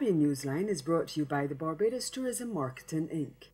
Caribbean Newsline is brought to you by the Barbados Tourism Marketing, Inc.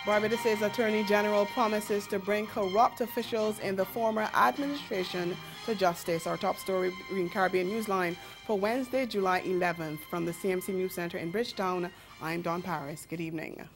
Barbados' Attorney General promises to bring corrupt officials in the former administration to justice. Our top story in Caribbean Newsline for Wednesday, July 11th. From the CMC News Center in Bridgetown, I'm Dawn Paris. Good evening.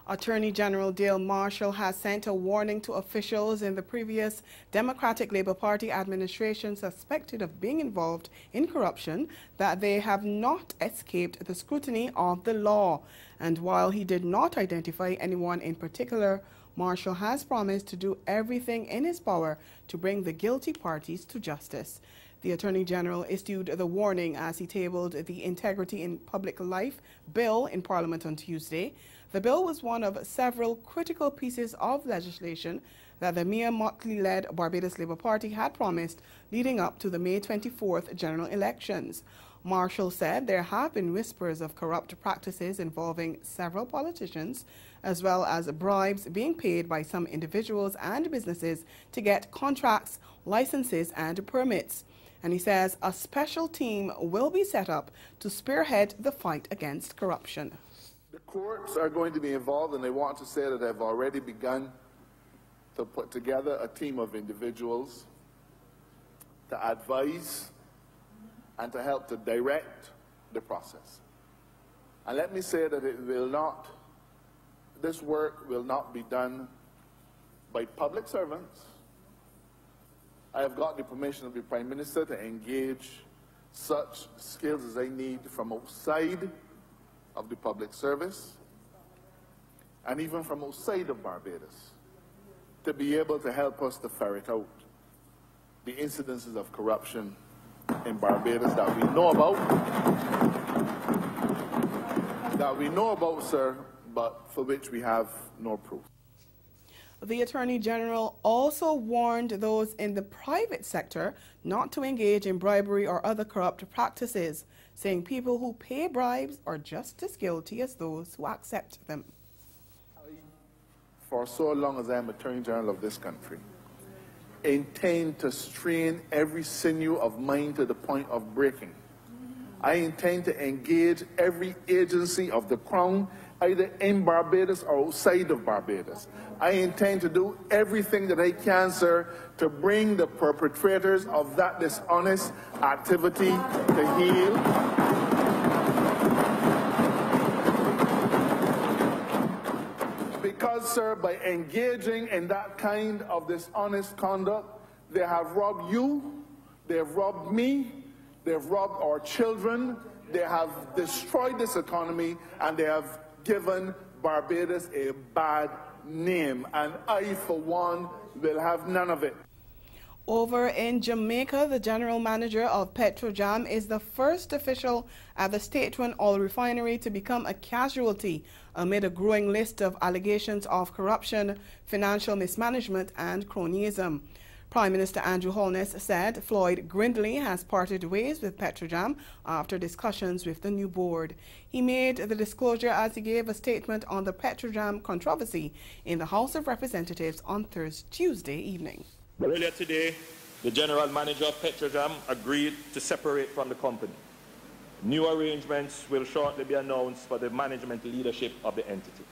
Attorney General Dale Marshall has sent a warning to officials in the previous Democratic Labour Party administration suspected of being involved in corruption that they have not escaped the scrutiny of the law. And while he did not identify anyone in particular, Marshall has promised to do everything in his power to bring the guilty parties to justice. The Attorney General issued the warning as he tabled the Integrity in Public Life bill in Parliament on Tuesday. The bill was one of several critical pieces of legislation that the Mia Mottley-led Barbados Labour Party had promised leading up to the May 24th general elections. Marshall said there have been whispers of corrupt practices involving several politicians, as well as bribes being paid by some individuals and businesses to get contracts, licenses, and permits. And he says a special team will be set up to spearhead the fight against corruption. The courts are going to be involved, and they want to say that they've already begun to put together a team of individuals to advise and to help to direct the process. And let me say that this work will not be done by public servants. I have got the permission of the Prime Minister to engage such skills as I need from outside of the public service and even from outside of Barbados to be able to help us to ferret out the incidences of corruption in Barbados that we know about, sir, but for which we have no proof. The Attorney General also warned those in the private sector not to engage in bribery or other corrupt practices, saying people who pay bribes are just as guilty as those who accept them. For so long as I am Attorney General of this country, intend to strain every sinew of mine to the point of breaking. I intend to engage every agency of the Crown, either in Barbados or outside of Barbados. I intend to do everything that I can, sir, to bring the perpetrators of that dishonest activity to heel. Because, sir, by engaging in that kind of dishonest conduct, they have robbed you, they have robbed me, they have robbed our children, they have destroyed this economy, and they have given Barbados a bad name. And I, for one, will have none of it. Over in Jamaica, the general manager of Petrojam is the first official at the state-run oil refinery to become a casualty amid a growing list of allegations of corruption, financial mismanagement, and cronyism. Prime Minister Andrew Holness said Floyd Grindley has parted ways with Petrojam after discussions with the new board. He made the disclosure as he gave a statement on the Petrojam controversy in the House of Representatives on Tuesday evening. Earlier today, the general manager of Petrojam agreed to separate from the company. New arrangements will shortly be announced for the management leadership of the entity.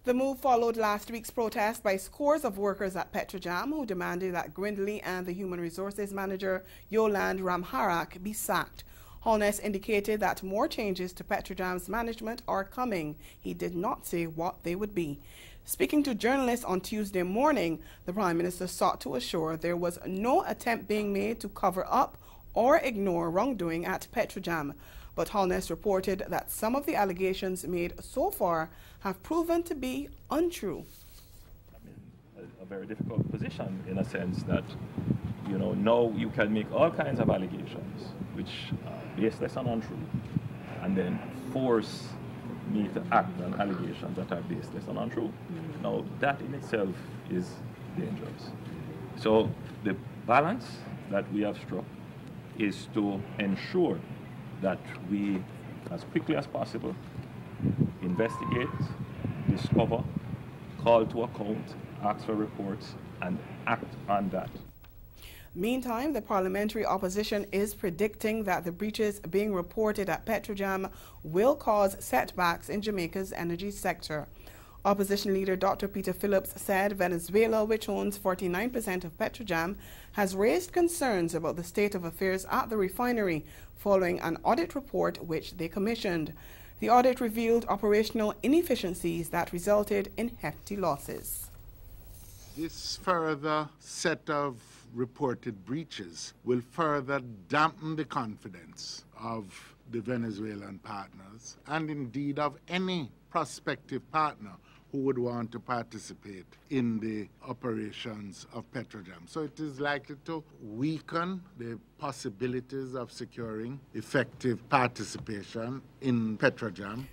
The move followed last week's protest by scores of workers at Petrojam who demanded that Grindley and the Human Resources Manager Yolande Ramharak be sacked. Holness indicated that more changes to Petrojam's management are coming. He did not say what they would be. Speaking to journalists on Tuesday morning, the Prime Minister sought to assure there was no attempt being made to cover up or ignore wrongdoing at Petrojam. But Holness reported that some of the allegations made so far have proven to be untrue. I mean, a very difficult position in a sense that, you know, now you can make all kinds of allegations which are baseless and untrue, and then force me to act on allegations that are baseless and untrue. Now, that in itself is dangerous. So the balance that we have struck is to ensure that we, as quickly as possible, investigate, discover, call to account, ask for reports, and act on that. Meantime, the parliamentary opposition is predicting that the breaches being reported at Petrojam will cause setbacks in Jamaica's energy sector. Opposition leader Dr. Peter Phillips said Venezuela, which owns 49% of Petrojam, has raised concerns about the state of affairs at the refinery following an audit report which they commissioned. The audit revealed operational inefficiencies that resulted in hefty losses. This further set of reported breaches will further dampen the confidence of the Venezuelan partners and indeed of any prospective partner who would want to participate in the operations of Petrojam. So it is likely to weaken the possibilities of securing effective participation in Petrojam.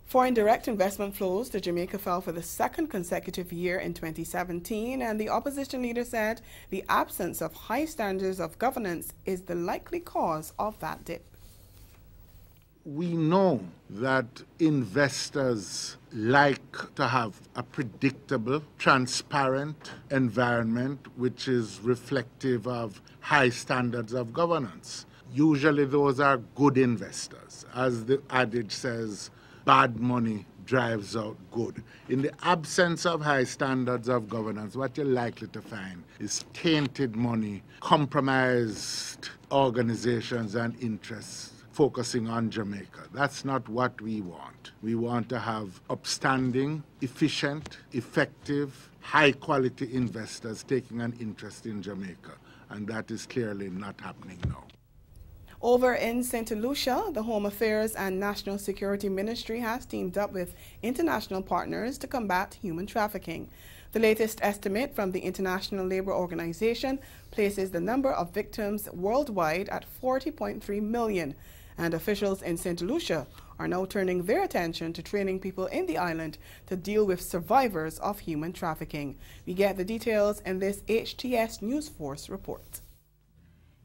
Foreign direct investment flows to Jamaica fell for the second consecutive year in 2017, and the opposition leader said the absence of high standards of governance is the likely cause of that dip. We know that investors like to have a predictable, transparent environment which is reflective of high standards of governance. Usually those are good investors. As the adage says, bad money drives out good. In the absence of high standards of governance, what you're likely to find is tainted money, compromised organizations and interests focusing on Jamaica. That's not what we want. We want to have upstanding, efficient, effective, high-quality investors taking an interest in Jamaica, and that is clearly not happening now. Over in St. Lucia, the Home Affairs and National Security Ministry has teamed up with international partners to combat human trafficking. The latest estimate from the International Labour Organization places the number of victims worldwide at 40.3 million, and officials in St. Lucia are now turning their attention to training people in the island to deal with survivors of human trafficking. We get the details in this HTS News Force report.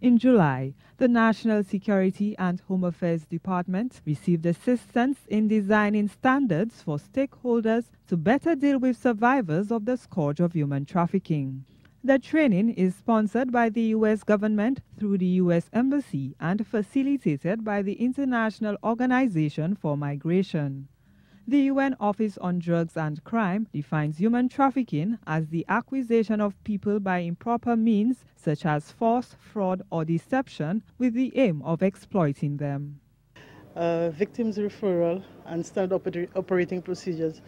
In July, the National Security and Home Affairs Department received assistance in designing standards for stakeholders to better deal with survivors of the scourge of human trafficking. The training is sponsored by the U.S. government through the U.S. Embassy and facilitated by the International Organization for Migration. The UN Office on Drugs and Crime defines human trafficking as the acquisition of people by improper means such as force, fraud, or deception with the aim of exploiting them. Victims referral and standard operating procedures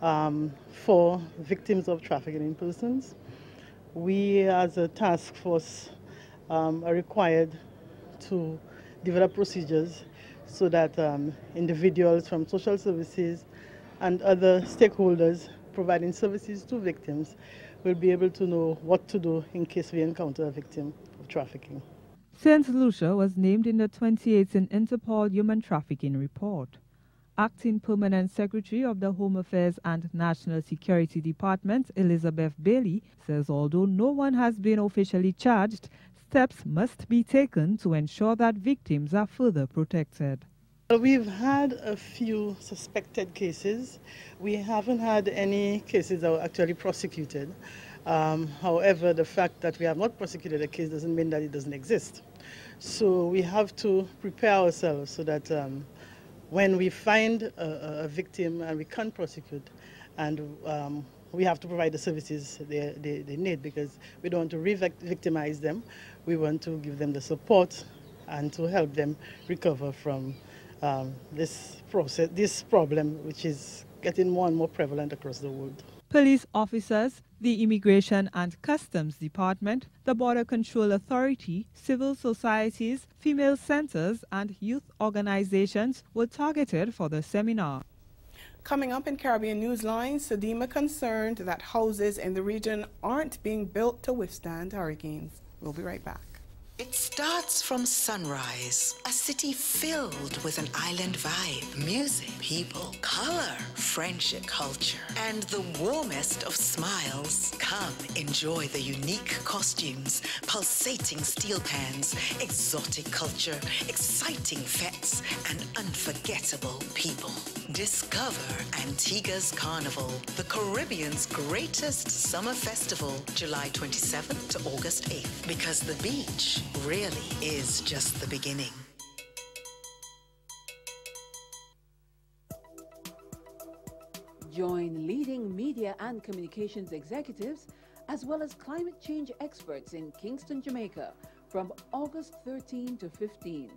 for victims of trafficking in persons. We as a task force are required to develop procedures so that individuals from social services and other stakeholders providing services to victims will be able to know what to do in case we encounter a victim of trafficking. St. Lucia was named in the 2018 Interpol Human Trafficking Report. Acting Permanent Secretary of the Home Affairs and National Security Department, Elizabeth Bailey, says although no one has been officially charged, steps must be taken to ensure that victims are further protected. We've had a few suspected cases. We haven't had any cases that were actually prosecuted. However, the fact that we have not prosecuted a case doesn't mean that it doesn't exist. So we have to prepare ourselves so that when we find a victim and we can't prosecute, and we have to provide the services they need, because we don't want to re-victimize them. We want to give them the support and to help them recover from this problem, which is getting more and more prevalent across the world. Police officers, the Immigration and Customs Department, the Border Control Authority, civil societies, female centers, and youth organizations were targeted for the seminar. Coming up in Caribbean Newsline, SEDIMA concerned that houses in the region aren't being built to withstand hurricanes. We'll be right back. It starts from sunrise, a city filled with an island vibe, music, people, color, friendship, culture, and the warmest of smiles. Come enjoy the unique costumes, pulsating steel pans, exotic culture, exciting fetes, and unforgettable people. Discover Antigua's Carnival, the Caribbean's greatest summer festival, July 27th to August 8th, because the beach really is just the beginning. Join leading media and communications executives as well as climate change experts in Kingston, Jamaica from August 13 to 15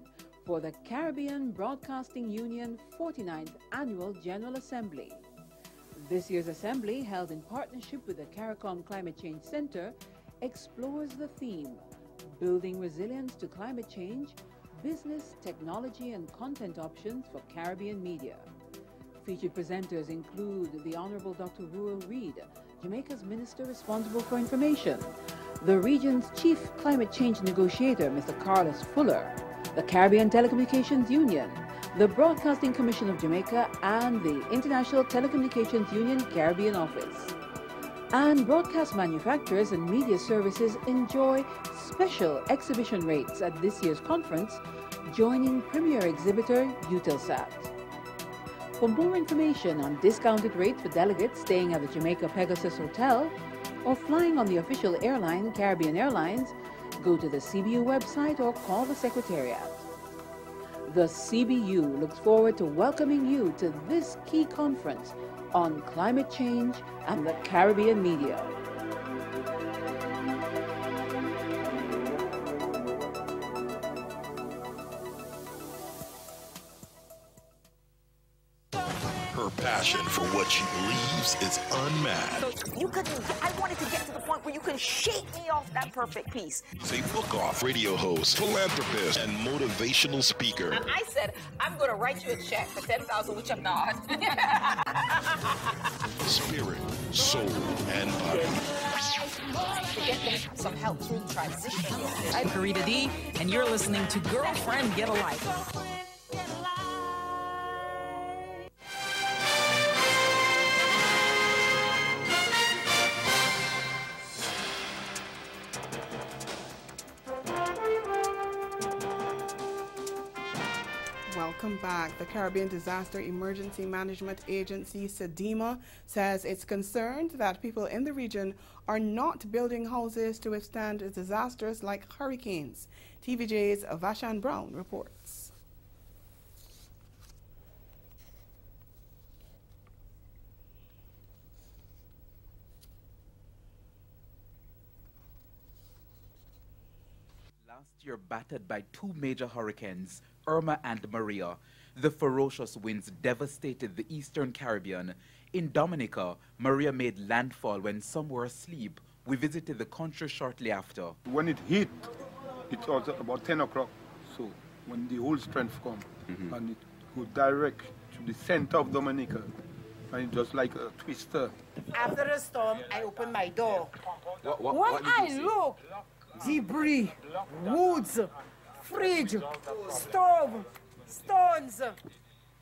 for the Caribbean Broadcasting Union 49th Annual General Assembly. This year's assembly, held in partnership with the CARICOM Climate Change Center, explores the theme Building Resilience to Climate Change, Business, Technology and Content Options for Caribbean Media. Featured presenters include the Honorable Dr. Ruel Reid, Jamaica's Minister responsible for information, the region's Chief Climate Change Negotiator, Mr. Carlos Fuller, the Caribbean Telecommunications Union, the Broadcasting Commission of Jamaica, and the International Telecommunications Union Caribbean Office. And broadcast manufacturers and media services enjoy special exhibition rates at this year's conference, joining premier exhibitor Eutelsat. For more information on discounted rates for delegates staying at the Jamaica Pegasus Hotel or flying on the official airline Caribbean Airlines, go to the CBU website or call the Secretariat. The CBU looks forward to welcoming you to this key conference on climate change and the Caribbean media. Her passion for what she believes is unmatched. So I wanted to get to the point where you can shake me off that perfect piece. She's a book-off radio host, philanthropist, and motivational speaker. And I said, I'm going to write you a check for $10,000, which I'm not. Spirit, soul, and body. To get them some help through the transition. I'm Karita D, and you're listening to Girlfriend Get a Life. Welcome back. The Caribbean Disaster Emergency Management Agency, SEDIMA, says it's concerned that people in the region are not building houses to withstand disasters like hurricanes. TVJ's Vashan Brown reports. Last year, battered by two major hurricanes, Irma and Maria, the ferocious winds devastated the eastern Caribbean. In Dominica, Maria made landfall when some were asleep. We visited the country shortly after. When it hit, it was about 10 o'clock. So when the whole strength come, and it go direct to the center of Dominica, and it just like a twister. After the storm, I opened my door. What I look, debris, woods, fridge, stove, stones.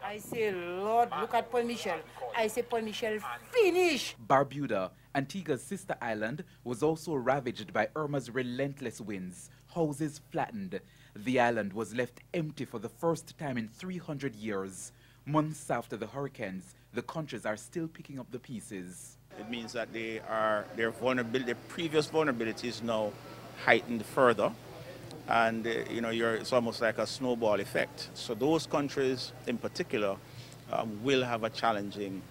I say, Lord, look at Paul Michel. I say, Paul Michel, finish. Barbuda, Antigua's sister island, was also ravaged by Irma's relentless winds. Houses flattened. The island was left empty for the first time in 300 years. Months after the hurricanes, the countries are still picking up the pieces. It means that their previous vulnerability is now heightened further. And, it's almost like a snowball effect. So those countries in particular will have a challenging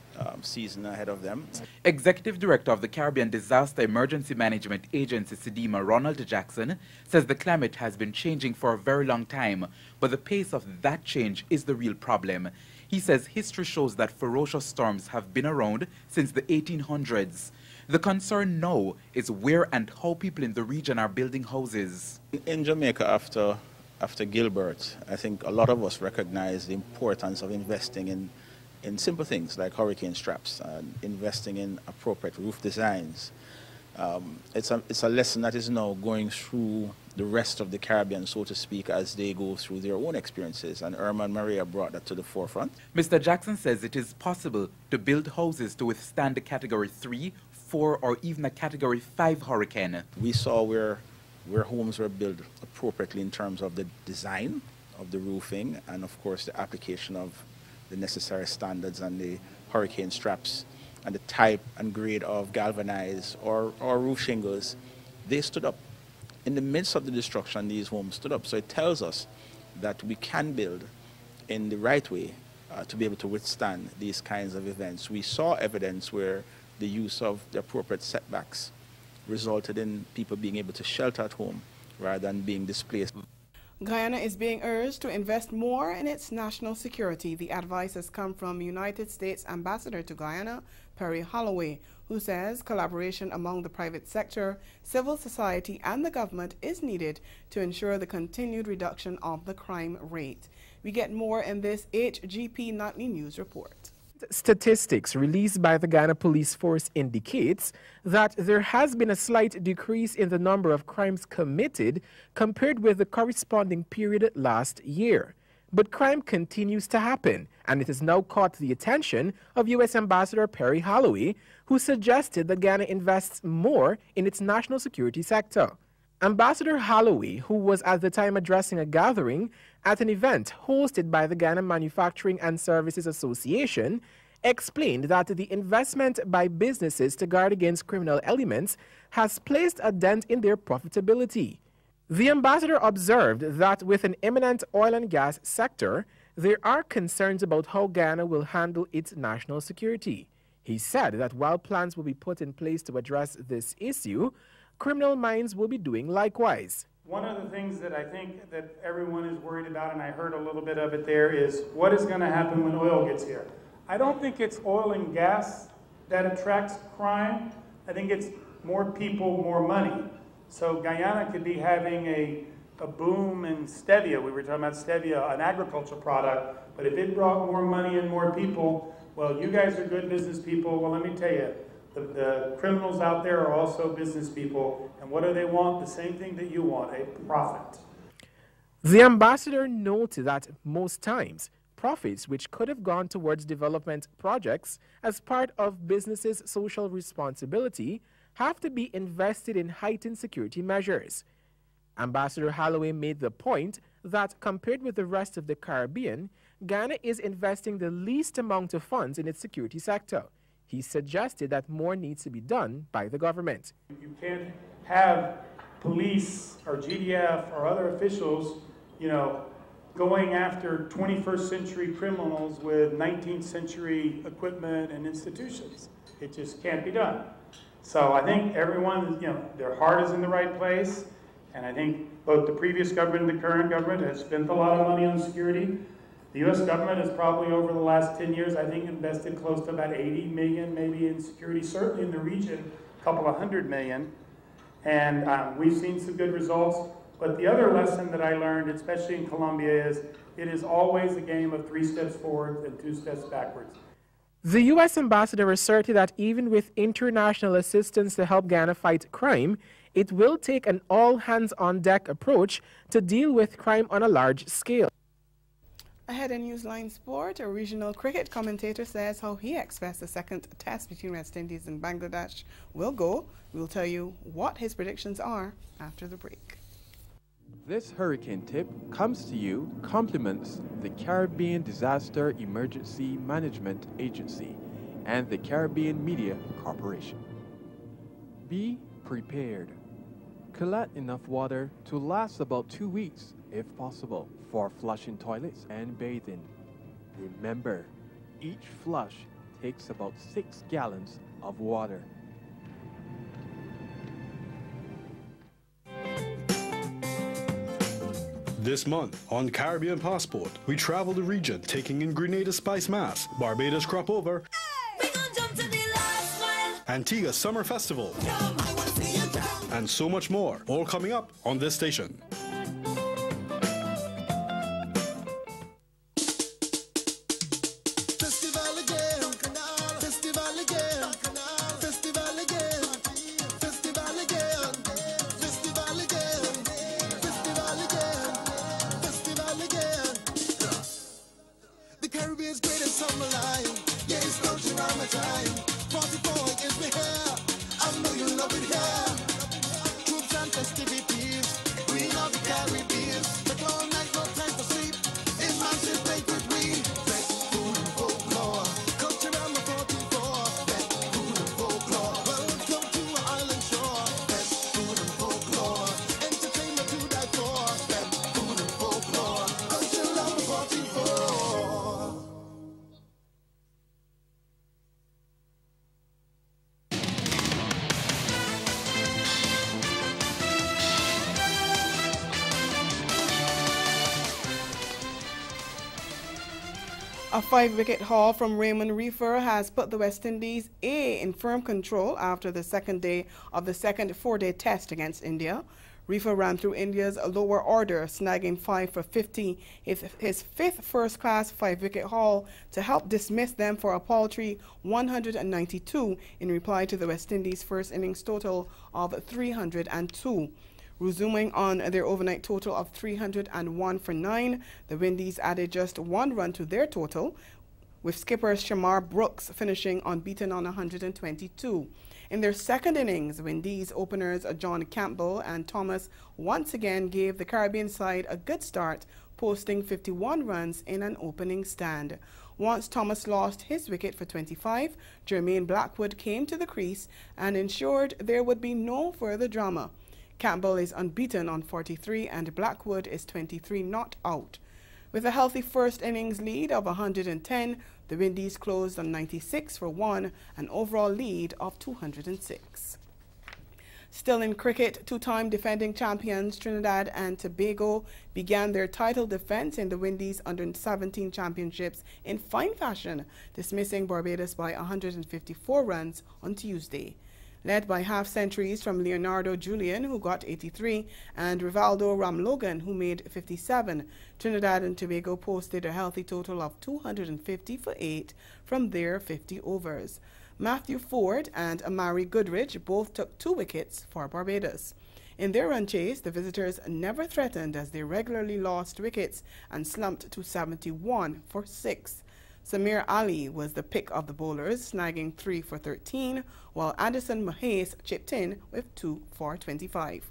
season ahead of them. Executive Director of the Caribbean Disaster Emergency Management Agency, SEDIMA, Ronald Jackson, says the climate has been changing for a very long time, but the pace of that change is the real problem. He says history shows that ferocious storms have been around since the 1800s. The concern now is where and how people in the region are building houses. In Jamaica, after Gilbert, I think a lot of us recognize the importance of investing in simple things like hurricane straps and investing in appropriate roof designs. It's a lesson that is now going through the rest of the Caribbean, so to speak, as they go through their own experiences, and Irma and Maria brought that to the forefront. Mr. Jackson says it is possible to build houses to withstand a Category 3, 4, or even a Category 5 hurricane. We saw where homes were built appropriately in terms of the design of the roofing and, of course, the application of the necessary standards and the hurricane straps and the type and grade of galvanized or roof shingles. They stood up. In the midst of the destruction, these homes stood up. So it tells us that we can build in the right way to be able to withstand these kinds of events. We saw evidence where the use of the appropriate setbacks resulted in people being able to shelter at home rather than being displaced. Guyana is being urged to invest more in its national security. The advice has come from United States Ambassador to Guyana, Perry Holloway, who says collaboration among the private sector, civil society, and the government is needed to ensure the continued reduction of the crime rate. We get more in this HGP Nightly News report. Statistics released by the Ghana Police Force indicates that there has been a slight decrease in the number of crimes committed compared with the corresponding period last year. But crime continues to happen, and it has now caught the attention of U.S. Ambassador Perry Holloway, who suggested that Ghana invests more in its national security sector. Ambassador Holloway, who was at the time addressing a gathering at an event hosted by the Ghana Manufacturing and Services Association, explained that the investment by businesses to guard against criminal elements has placed a dent in their profitability. The ambassador observed that with an imminent oil and gas sector, there are concerns about how Ghana will handle its national security. He said that while plans will be put in place to address this issue, criminal minds will be doing likewise. One of the things that I think that everyone is worried about, and I heard a little bit of it there, is what is going to happen when oil gets here. I don't think it's oil and gas that attracts crime. I think it's more people, more money. So Guyana could be having a boom in stevia. We were talking about stevia, an agricultural product, but if it brought more money and more people, well, you guys are good business people. Well, let me tell you, the criminals out there are also business people, and what do they want? The same thing that you want, a profit. The ambassador noted that most times, profits which could have gone towards development projects as part of businesses' social responsibility have to be invested in heightened security measures. Ambassador Holloway made the point that compared with the rest of the Caribbean, Ghana is investing the least amount of funds in its security sector. He suggested that more needs to be done by the government. You can't have police or GDF or other officials, going after 21st century criminals with 19th century equipment and institutions. It just can't be done. So I think everyone, their heart is in the right place, and I think both the previous government and the current government has spent a lot of money on security. The U.S. government has probably over the last 10 years, I think, invested close to about 80 million maybe in security, certainly in the region, a couple of $100 million. And we've seen some good results. But the other lesson that I learned, especially in Colombia, is it is always a game of 3 steps forward and 2 steps backwards. The U.S. ambassador asserted that even with international assistance to help Ghana fight crime, it will take an all-hands-on-deck approach to deal with crime on a large scale. Ahead in Newsline Sport, a regional cricket commentator says how he expects the second test between West Indies and Bangladesh will go. We'll tell you what his predictions are after the break. This hurricane tip comes to you compliments the Caribbean Disaster Emergency Management Agency and the Caribbean Media Corporation. Be prepared. Collect enough water to last about 2 weeks, if possible, for flushing toilets and bathing. Remember, each flush takes about 6 gallons of water. This month on Caribbean Passport, we travel the region taking in Grenada Spice Mass, Barbados Crop Over, Antigua Summer Festival, and so much more, all coming up on this station. A 5-wicket haul from Raymond Reefer has put the West Indies in firm control after the second day of the second 4-day test against India. Reefer ran through India's lower order, snagging 5 for 50, his fifth first-class 5-wicket haul to help dismiss them for a paltry 192 in reply to the West Indies' first innings total of 302. Resuming on their overnight total of 301 for 9, the Windies added just 1 run to their total, with skipper Shamar Brooks finishing unbeaten on 122. In their second innings, Windies openers John Campbell and Thomas once again gave the Caribbean side a good start, posting 51 runs in an opening stand. Once Thomas lost his wicket for 25, Jermaine Blackwood came to the crease and ensured there would be no further drama. Campbell is unbeaten on 43 and Blackwood is 23 not out. With a healthy first innings lead of 110, the Windies closed on 96 for 1, an overall lead of 206. Still in cricket, 2-time defending champions Trinidad and Tobago began their title defense in the Windies Under-17 Championships in fine fashion, dismissing Barbados by 154 runs on Tuesday. Led by half-centuries from Leonardo Julian, who got 83, and Rivaldo Ramlogan, who made 57, Trinidad and Tobago posted a healthy total of 250 for 8 from their 50 overs. Matthew Ford and Amari Goodrich both took 2 wickets for Barbados. In their run chase, the visitors never threatened as they regularly lost wickets and slumped to 71 for 6. Samir Ali was the pick of the bowlers, snagging 3 for 13, while Anderson Mahes chipped in with 2 for 25.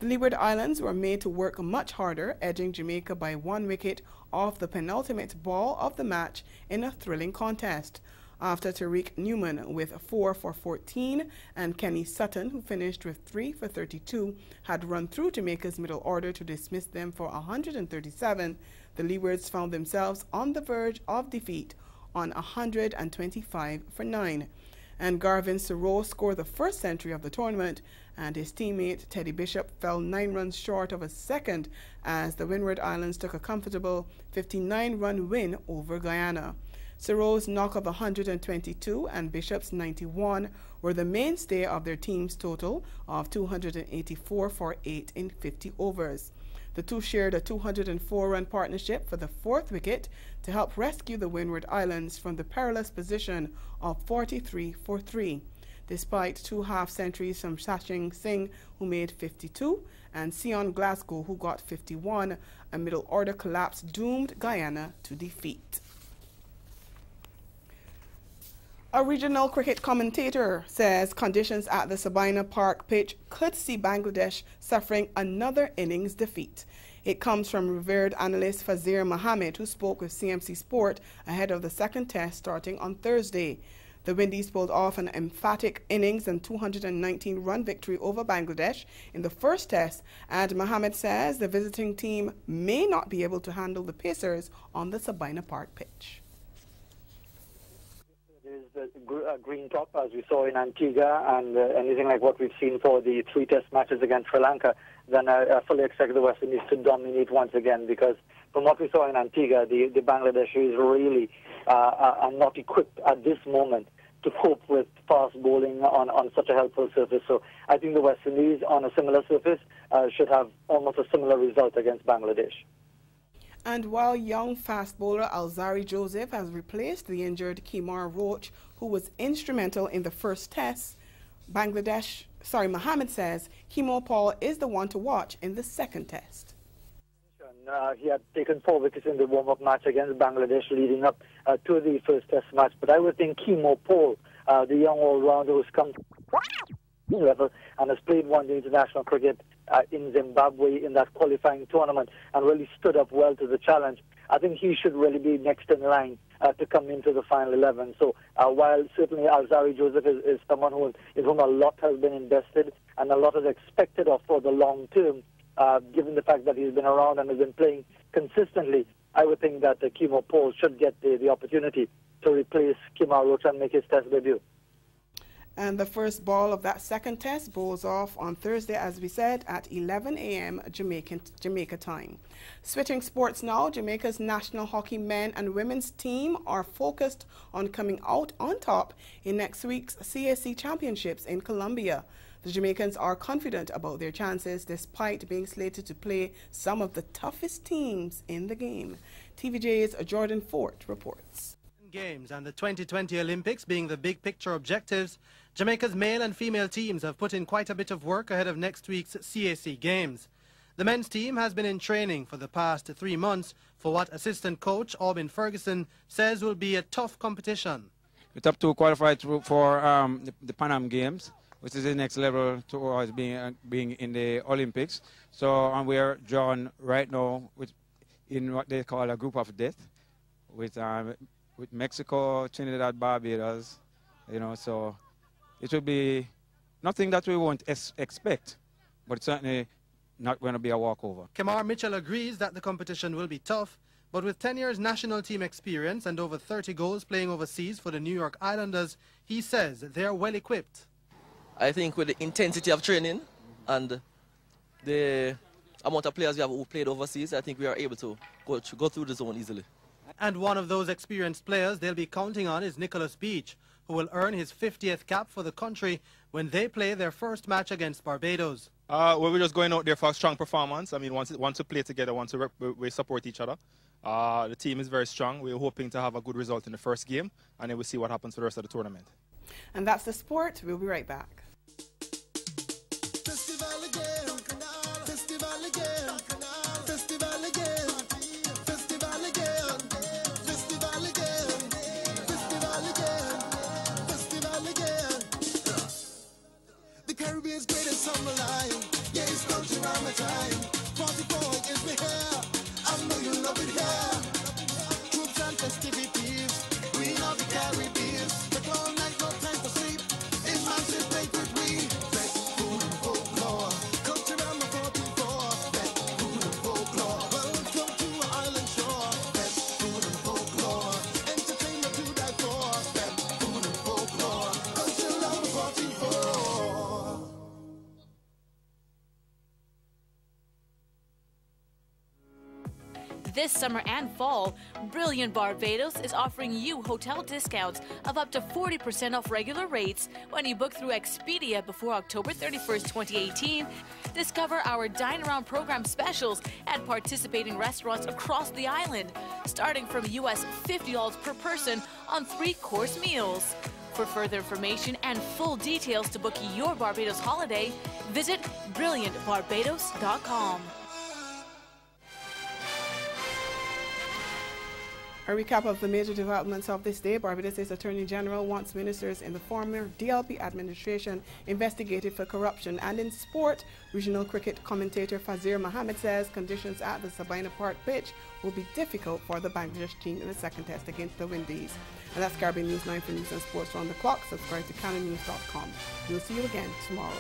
The Leeward Islands were made to work much harder, edging Jamaica by 1 wicket off the penultimate ball of the match in a thrilling contest. After Tariq Newman with 4 for 14 and Kenny Sutton, who finished with 3 for 32, had run through Jamaica's middle order to dismiss them for 137, the Leewards found themselves on the verge of defeat on 125 for 9. And Garvin Serow scored the first century of the tournament, and his teammate Teddy Bishop fell 9 runs short of a second as the Windward Islands took a comfortable 59-run win over Guyana. Serow's knock of 122 and Bishop's 91 were the mainstay of their team's total of 284 for 8 in 50 overs. The two shared a 204-run partnership for the 4th wicket to help rescue the Windward Islands from the perilous position of 43 for 3. Despite 2 half-centuries from Sachin Singh, who made 52, and Sion Glasgow, who got 51, a middle-order collapse doomed Guyana to defeat. A regional cricket commentator says conditions at the Sabina Park pitch could see Bangladesh suffering another innings defeat. It comes from revered analyst Fazir Mohammed, who spoke with CMC Sport ahead of the second test starting on Thursday. The Windies pulled off an emphatic innings and 219-run victory over Bangladesh in the first test, and Mohammed says the visiting team may not be able to handle the Pacers on the Sabina Park pitch. It is green top, as we saw in Antigua, and anything like what we've seen for the 3 test matches against Sri Lanka, then I fully expect the West Indies to dominate once again, because from what we saw in Antigua, the Bangladeshis really are not equipped at this moment to cope with fast bowling on such a helpful surface. So I think the West Indies on a similar surface should have almost a similar result against Bangladesh. And while young fast bowler Alzari Joseph has replaced the injured Kemar Roach, who was instrumental in the first test, Mohammed says Kemo Paul is the one to watch in the second test. He had taken 4 wickets in the warm-up match against Bangladesh leading up to the first test match. But I would think Kemo Paul, the young all-rounder who's come to level and has played one-day international cricket in Zimbabwe in that qualifying tournament and really stood up well to the challenge, I think he should really be next in line to come into the final 11. So while certainly Alzari Joseph is someone in whom a lot has been invested and a lot is expected of for the long term, given the fact that he's been around and has been playing consistently, I would think that Kemo Paul should get the opportunity to replace Kemar Roach and make his test debut. And the first ball of that second test bowls off on Thursday, as we said, at 11 a.m. Jamaica time. Switching sports now, Jamaica's national hockey men and women's team are focused on coming out on top in next week's CAC Championships in Colombia. The Jamaicans are confident about their chances despite being slated to play some of the toughest teams in the game. TVJ's Jordan Fort reports. Games and the 2020 Olympics being the big picture objectives, Jamaica's male and female teams have put in quite a bit of work ahead of next week's CAC Games. The men's team has been in training for the past 3 months for what assistant coach Aubin Ferguson says will be a tough competition. The top 2 qualified for the Pan Am Games, which is the next level towards being in the Olympics. So and we are drawn right now in what they call a group of death with Mexico, Trinidad, Barbados, so it will be nothing that we won't expect, but it's certainly not going to be a walkover. Kemar Mitchell agrees that the competition will be tough, but with 10 years national team experience and over 30 goals playing overseas for the New York Islanders, he says they're well equipped. I think with the intensity of training and the amount of players we have who played overseas, I think we are able to go through the zone easily. And one of those experienced players they'll be counting on is Nicholas Beach, who will earn his 50th cap for the country when they play their first match against Barbados. Well, we're just going out there for a strong performance. I mean, once to play together, we support each other. The team is very strong. We're hoping to have a good result in the first game, and then we'll see what happens for the rest of the tournament. And that's the sport. We'll be right back. Caribbean's greatest summer line. Yeah, it's country around my time. 44 is me here. I know you love it here. Troops and festivities. Queen of the Caribbean. Take all night, no time for sleep. Emancipate with we. Best food and folklore. Country around my 44. Best food and folklore. Welcome to our island shore. Best food and folklore. Entertainment to die for. Best food and folklore. Country around my 44. This summer and fall, Brilliant Barbados is offering you hotel discounts of up to 40% off regular rates when you book through Expedia before October 31st, 2018. Discover our Dine Around program specials at participating restaurants across the island, starting from US $50 per person on 3-course meals. For further information and full details to book your Barbados holiday, visit brilliantbarbados.com. A recap of the major developments of this day. Barbados' Attorney General wants ministers in the former DLP administration investigated for corruption. And in sport, regional cricket commentator Fazir Mohammed says conditions at the Sabina Park pitch will be difficult for the Bangladesh team in the second test against the Windies. And that's Caribbean Newsline for news and sports around the clock. Subscribe to CanonNews.com. We'll see you again tomorrow.